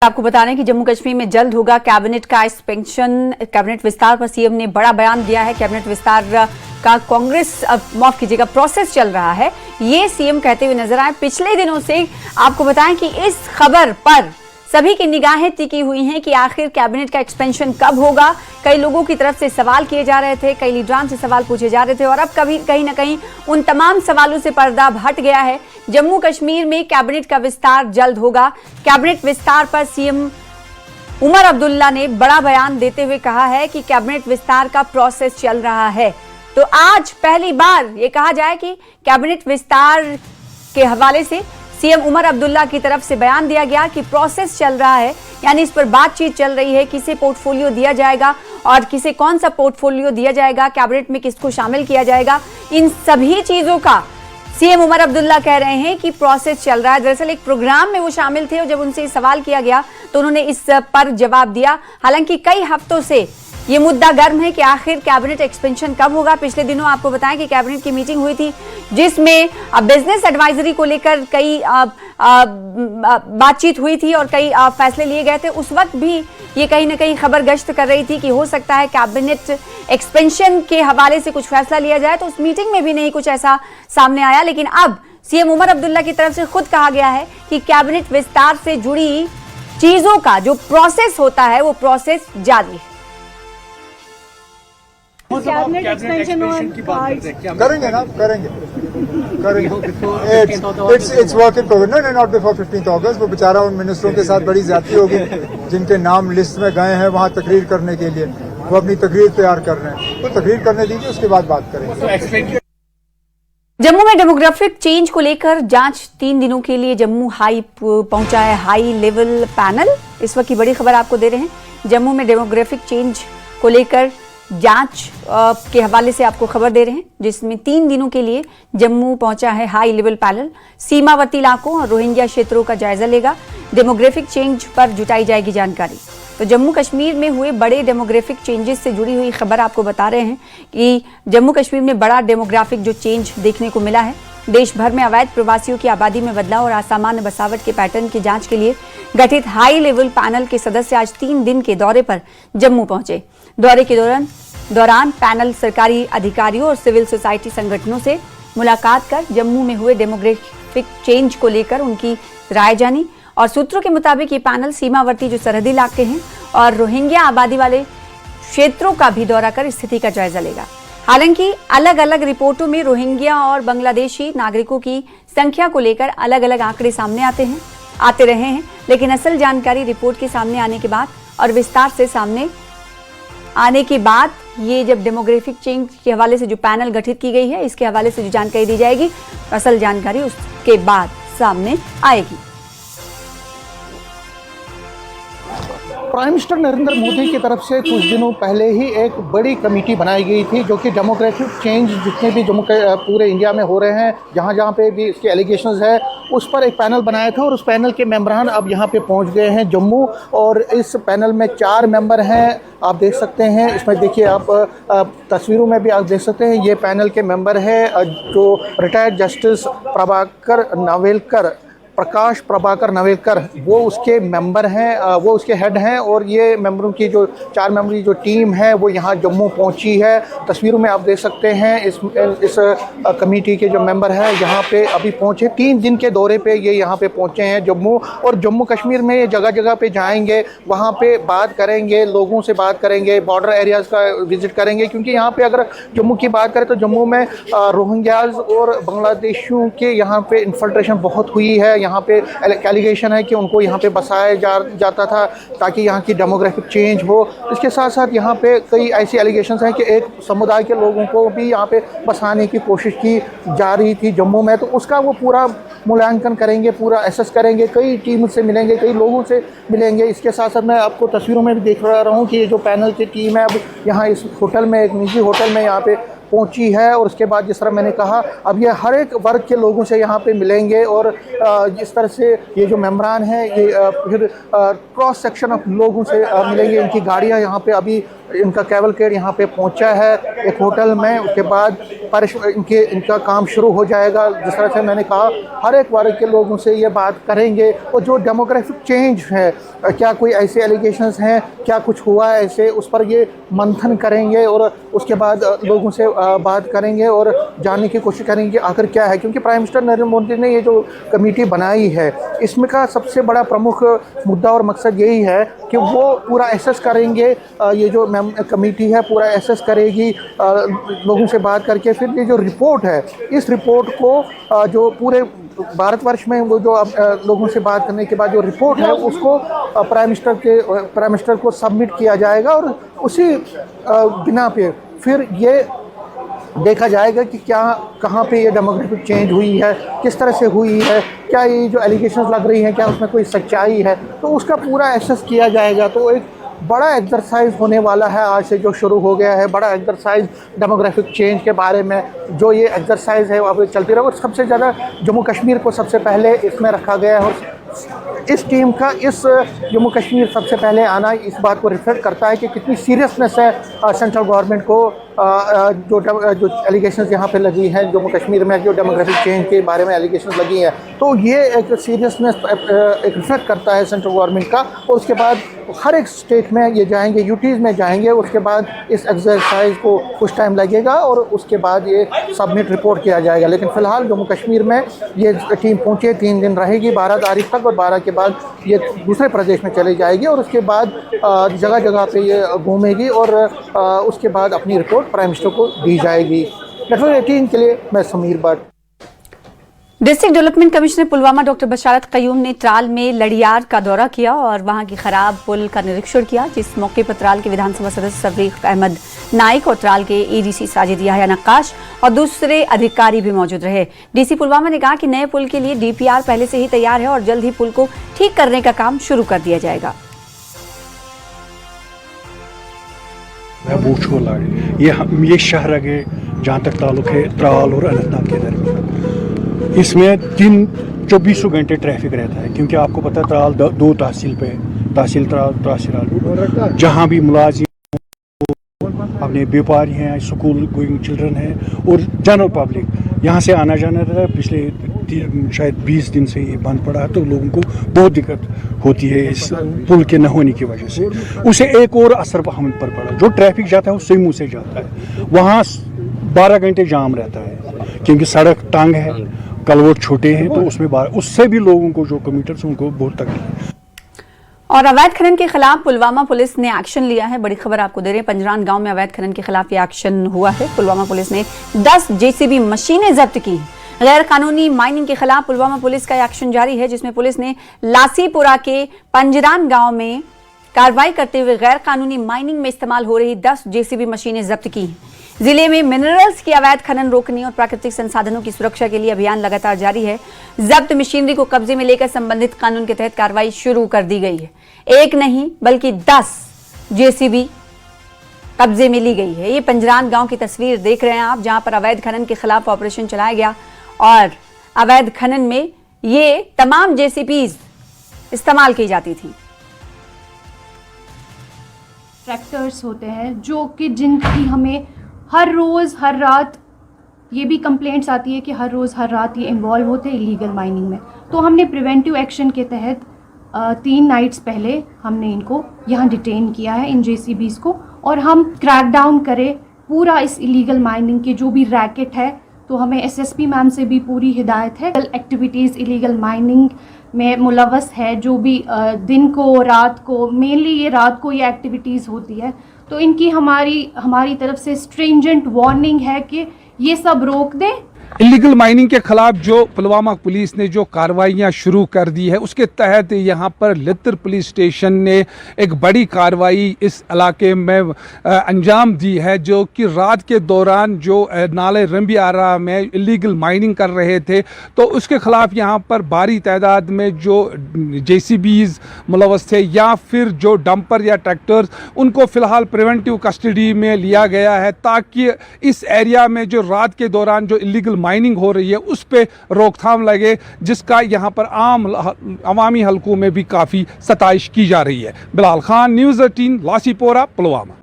आपको बता रहे हैं कि जम्मू कश्मीर में जल्द होगा कैबिनेट का एक्सपेंशन। कैबिनेट विस्तार पर सीएम ने बड़ा बयान दिया है। कैबिनेट विस्तार का कांग्रेस माफ कीजिएगा प्रोसेस चल रहा है, ये सीएम कहते हुए नजर आए। पिछले दिनों से आपको बताएं कि इस खबर पर सभी की निगाहें टिकी हुई हैं कि आखिर कैबिनेट का एक्सपेंशन कब होगा। कई लोगों की तरफ से सवाल किए जा रहे थे, कई लीडरान से सवाल पूछे जा रहे थे और अब कहीं ना कहीं उन तमाम सवालों से पर्दा हट गया है। जम्मू कश्मीर में कैबिनेट का विस्तार जल्द होगा। कैबिनेट विस्तार पर सीएम उमर अब्दुल्ला ने बड़ा बयान देते हुए कहा है कि कैबिनेट विस्तार का प्रोसेस चल रहा है। तो आज पहली बार ये कहा जाए कि कैबिनेट विस्तार के हवाले से सीएम उमर अब्दुल्ला की तरफ से बयान दिया गया कि प्रोसेस चल रहा है, यानी इस पर बातचीत चल रही है, किसे पोर्टफोलियो दिया जाएगा और किसे कौन सा पोर्टफोलियो दिया जाएगा, कैबिनेट में किसको शामिल किया जाएगा। इन सभी चीजों का सीएम उमर अब्दुल्ला कह रहे हैं कि प्रोसेस चल रहा है। दरअसल एक प्रोग्राम में वो शामिल थे और जब उनसे सवाल किया गया तो उन्होंने इस पर जवाब दिया। हालांकि कई हफ्तों से ये मुद्दा गर्म है कि आखिर कैबिनेट एक्सपेंशन कब होगा। पिछले दिनों आपको बताएं कि कैबिनेट की मीटिंग हुई थी जिसमें बिजनेस एडवाइजरी को लेकर कई बातचीत हुई थी और कई फैसले लिए गए थे। उस वक्त भी ये कहीं ना कहीं खबर गश्त कर रही थी कि हो सकता है कैबिनेट एक्सपेंशन के हवाले से कुछ फैसला लिया जाए। तो उस मीटिंग में भी नहीं कुछ ऐसा सामने आया, लेकिन अब सीएम उमर अब्दुल्ला की तरफ से खुद कहा गया है कि कैबिनेट विस्तार से जुड़ी चीजों का जो प्रोसेस होता है वो प्रोसेस जारी है। कैबिनेट एक्सपेंशन की बात करेंगे ना, करेंगे it's work in progress. No not before 15 August. वो बेचारा उन मिनिस्टरों के साथ बड़ी ज्यादती होगी जिनके नाम लिस्ट में गए हैं वहां तकरीर करने के लिए। वो अपनी तकरीर तैयार कर रहे हैं, तो तकरीर करने दीजिए, उसके बाद बात करेंगे। जम्मू में डेमोग्राफिक चेंज को लेकर जांच 3 दिनों के लिए जम्मू पहुंचा है हाई लेवल पैनल। इस वक्त की बड़ी खबर आपको दे रहे हैं। जम्मू में डेमोग्राफिक चेंज को लेकर जांच के हवाले से आपको खबर दे रहे हैं, जिसमें 3 दिनों के लिए जम्मू पहुंचा है हाई लेवल पैनल। सीमावर्ती इलाकों और रोहिंग्या क्षेत्रों का जायजा लेगा। डेमोग्राफिक चेंज पर जुटाई जाएगी जानकारी। तो जम्मू कश्मीर में हुए बड़े डेमोग्राफिक चेंजेस से जुड़ी हुई खबर आपको बता रहे हैं कि जम्मू कश्मीर में बड़ा डेमोग्राफिक जो चेंज देखने को मिला है। देश भर में अवैध प्रवासियों की आबादी में बदलाव और असामान्य बसावट के पैटर्न की जांच के लिए गठित हाई लेवल पैनल के सदस्य आज 3 दिन के दौरे पर जम्मू पहुंचे। दौरे के दौरान पैनल सरकारी अधिकारियों और सिविल सोसाइटी संगठनों से मुलाकात कर जम्मू में हुए डेमोग्राफिक चेंज को लेकर उनकी राय जानी। और सूत्रों के मुताबिक ये पैनल सीमावर्ती जो सरहदी इलाके हैं और रोहिंग्या आबादी वाले क्षेत्रों का भी दौरा कर स्थिति का जायजा लेगा। हालांकि अलग अलग रिपोर्टों में रोहिंग्या और बांग्लादेशी नागरिकों की संख्या को लेकर अलग अलग आंकड़े सामने आते रहे हैं, लेकिन असल जानकारी रिपोर्ट के सामने आने के बाद और विस्तार से सामने आने के बाद ये जब डेमोग्राफिक चेंज के हवाले से जो पैनल गठित की गई है इसके हवाले से जो जानकारी दी जाएगी, असल जानकारी उसके बाद सामने आएगी। प्राइम मिनिस्टर नरेंद्र मोदी की तरफ से कुछ दिनों पहले ही एक बड़ी कमेटी बनाई गई थी जो कि डेमोग्राफिक चेंज जितने भी पूरे इंडिया में हो रहे हैं, जहाँ जहाँ पे भी इसके एलिगेशंस है, उस पर एक पैनल बनाया था और उस पैनल के मेंबरान अब यहाँ पे पहुँच गए हैं जम्मू। और इस पैनल में 4 मेंबर हैं, आप देख सकते हैं। इसमें देखिए आप तस्वीरों में भी आप देख सकते हैं, ये पैनल के मेंबर है जो रिटायर्ड जस्टिस प्रकाश प्रभाकर नवेलकर, वो उसके मेंबर हैं, वो उसके हेड हैं। और ये मेंबरों की जो 4 मेंबरी जो टीम है वो यहाँ जम्मू पहुँची है। तस्वीरों में आप देख सकते हैं इस कमेटी के जो मेंबर हैं यहाँ पे अभी पहुँचे। 3 दिन के दौरे पे ये यहाँ पे पहुँचे हैं जम्मू। और जम्मू कश्मीर में ये जगह जगह पे जाएंगे, वहाँ पे बात करेंगे, लोगों से बात करेंगे, बॉर्डर एरियाज़ का विजिट करेंगे। क्योंकि यहाँ पे अगर जम्मू की बात करें तो जम्मू में रोहिंग्याज और बांग्लादेशियों के यहाँ पे इन्फिल्ट्रेशन बहुत हुई है। यहाँ पे एलिगेशन है कि उनको यहाँ पे बसाया जाता था ताकि यहाँ की डेमोग्राफिक चेंज हो। इसके साथ साथ यहाँ पे कई ऐसी एलिगेशंस हैं कि एक समुदाय के लोगों को भी यहाँ पे बसाने की कोशिश की जा रही थी जम्मू में। तो उसका वो पूरा मूल्यांकन करेंगे, पूरा एसेस करेंगे, कई टीम से मिलेंगे, कई लोगों से मिलेंगे। इसके साथ साथ मैं आपको तस्वीरों में भी देख रहा हूँ कि ये जो पैनल की टीम है अब यहाँ इस होटल में, एक निजी होटल में यहाँ पे पहुंची है। और उसके बाद जिस तरह मैंने कहा अब ये हर एक वर्ग के लोगों से यहाँ पे मिलेंगे और जिस तरह से ये जो मेंबरान हैं ये फिर क्रॉस सेक्शन ऑफ लोगों से मिलेंगे। इनकी गाड़ियाँ यहाँ पे अभी इनका कैवलकेड यहाँ पे पहुँचा है एक होटल में। उसके बाद इनका काम शुरू हो जाएगा। जिस तरह से मैंने कहा, हर एक वर्ग के लोगों से ये बात करेंगे और जो डेमोग्राफिक चेंज है, क्या कोई ऐसे एलिगेशंस हैं, क्या कुछ हुआ है ऐसे, उस पर ये मंथन करेंगे और उसके बाद लोगों से बात करेंगे और जानने की कोशिश करेंगे आखिर क्या है। क्योंकि प्राइम मिनिस्टर नरेंद्र मोदी ने ये जो कमेटी बनाई है, इसमें का सबसे बड़ा प्रमुख मुद्दा और मकसद यही है कि वो पूरा एसेस करेंगे। ये जो कमेटी है पूरा एसेस करेगी लोगों से बात करके। फिर ये जो रिपोर्ट है, इस रिपोर्ट को जो पूरे भारतवर्ष में वो जो लोगों से बात करने के बाद जो रिपोर्ट है उसको प्राइम मिनिस्टर को सबमिट किया जाएगा और उसी बिना पे फिर ये देखा जाएगा कि क्या कहाँ पे ये डेमोग्राफिक चेंज हुई है, किस तरह से हुई है, क्या ये जो एलिगेशंस लग रही हैं क्या उसमें कोई सच्चाई है, तो उसका पूरा एसेस किया जाएगा। तो एक बड़ा एक्सरसाइज होने वाला है आज से जो शुरू हो गया है, बड़ा एक्सरसाइज डेमोग्राफिक चेंज के बारे में। जो ये एक्सरसाइज है वो अब चलती रहे और सबसे ज़्यादा जम्मू कश्मीर को सबसे पहले इसमें रखा गया है। और इस टीम का इस जम्मू कश्मीर सबसे पहले आना इस बात को रिफ्लेक्ट करता है कि कितनी सीरियसनेस है सेंट्रल गवर्नमेंट को जो एलिगेशंस यहाँ पे लगी हैं जम्मू कश्मीर में, जो डेमोग्राफिक चेंज के बारे में एलिगेशंस लगी हैं, तो ये एक सीरियसनेस एक रिफ्लेक्ट करता है सेंट्रल गवर्नमेंट का। और उसके बाद हर एक स्टेट में ये जाएंगे, यूटीज़ में जाएंगे, उसके बाद इस एक्सरसाइज को कुछ टाइम लगेगा और उसके बाद ये सबमिट रिपोर्ट किया जाएगा। लेकिन फ़िलहाल जम्मू कश्मीर में ये टीम पहुँचे 3 दिन रहेगी, 12 तारीख तक, और 12 के बाद ये दूसरे प्रदेश में चली जाएगी और उसके बाद जगह जगह पे ये घूमेगी और उसके बाद अपनी रिपोर्ट प्राइम मिनिस्टर को दी जाएगी। नेटवर्क 18 के लिए मैं Sameer Bhatt. District development commissioner Pulwama doctor Basharat Qayoom ने त्राल में लड़ियार का दौरा किया और वहां की खराब पुल का निरीक्षण किया, जिस मौके पर त्राल के विधानसभा सदस्य सफरीक अहमद नाइक और त्राल के एडीसी साजिद याह्या नक्काश और दूसरे अधिकारी भी मौजूद रहे। डीसी पुलवामा ने कहा कि नए पुल के लिए डीपीआर पहले से ही तैयार है और जल्द ही पुल को ठीक करने का काम शुरू कर दिया जाएगा। ये शहर आगे जहाँ तक ताल्लुक है त्राल और अनंतनाग के दरमियान, इसमें दिन 24 घंटे ट्रैफिक रहता है। क्योंकि आपको पता है त्राल 2 तहसील पे, तहसील त्राल, तहसील आलू, जहाँ भी मुलाजिम अपने व्यापारी हैं, स्कूल गोइंग चिल्ड्रन हैं और जनरल पब्लिक यहाँ से आना जाना रहता है। पिछले शायद 20 दिन से ये बंद पड़ा है, तो लोगों को बहुत दिक्कत होती है इस पुल के न होने की वजह से। उसे एक और असर हम पर पड़ा, जो ट्रैफिक जाता है वो सिमू से जाता है, वहाँ 12 घंटे जाम रहता है क्योंकि सड़क तंग है, कलवट छोटे हैं, तो उससे भी लोगों को जो कम्यूटर्स उनको बहुत तकलीफ है। और अवैध खनन के खिलाफ पुलवामा पुलिस ने एक्शन लिया है। बड़ी खबर आपको दे रहे हैं, पंजरान गांव में अवैध खनन के खिलाफ ये एक्शन हुआ है। पुलवामा पुलिस ने 10 जेसीबी मशीनें जब्त की हैं। गैर कानूनी माइनिंग के खिलाफ पुलवामा पुलिस का एक्शन जारी है, जिसमें पुलिस ने लासीपुरा के पंजरान गांव में कार्रवाई करते हुए गैर कानूनी माइनिंग में इस्तेमाल हो रही 10 जेसीबी मशीनें जब्त की हैं। जिले में मिनरल्स की अवैध खनन रोकने और प्राकृतिक संसाधनों की सुरक्षा के लिए अभियान लगातार जारी है। जब्त मशीनरी को कब्जे में लेकर संबंधित कानून के तहत कार्रवाई शुरू कर दी गई है। एक नहीं बल्कि 10 जेसीबी कब्जे में ली गई है। ये पंजरान गांव की तस्वीर देख रहे हैं आप, जहां पर अवैध खनन के खिलाफ ऑपरेशन चलाया गया और अवैध खनन में ये तमाम जेसीबीज इस्तेमाल की जाती थी। ट्रैक्टर्स होते हैं जो कि जिनकी हमें हर रोज़ हर रात ये भी कंप्लेंट्स आती है कि हर रोज़ हर रात ये इन्वॉल्व होते हैं इलीगल माइनिंग में। तो हमने प्रिवेंटिव एक्शन के तहत 3 नाइट्स पहले हमने इनको यहाँ डिटेन किया है, इन जेसीबीज को, और हम क्रैक डाउन करें पूरा इस इलीगल माइनिंग के जो भी रैकेट है। तो हमें एसएसपी मैम से भी पूरी हिदायत है, एक्टिविटीज़ इलीगल माइनिंग में मुलव्वस है, जो भी दिन को रात को, मेनली ये रात को ये एक्टिविटीज़ होती है, तो इनकी हमारी तरफ से स्ट्रिंजेंट वार्निंग है कि ये सब रोक दें। इलीगल माइनिंग के खिलाफ जो पुलवामा पुलिस ने जो कार्रवाइयाँ शुरू कर दी है, उसके तहत यहाँ पर लित्र पुलिस स्टेशन ने एक बड़ी कार्रवाई इस इलाके में अंजाम दी है, जो कि रात के दौरान जो नाले रंबियारा में इलीगल माइनिंग कर रहे थे, तो उसके खिलाफ यहाँ पर भारी तादाद में जो जेसीबीज मुलव्वस थे या फिर जो डंपर या ट्रैक्टर्स, उनको फ़िलहाल प्रिवेंटिव कस्टडी में लिया गया है, ताकि इस एरिया में जो रात के दौरान जो इलीगल माइनिंग हो रही है उस पे रोकथाम लगे, जिसका यहाँ पर आम अवामी हलकों में भी काफ़ी सताइश की जा रही है। बिलाल खान, न्यूज़ 18, लासीपोरा, पुलवामा।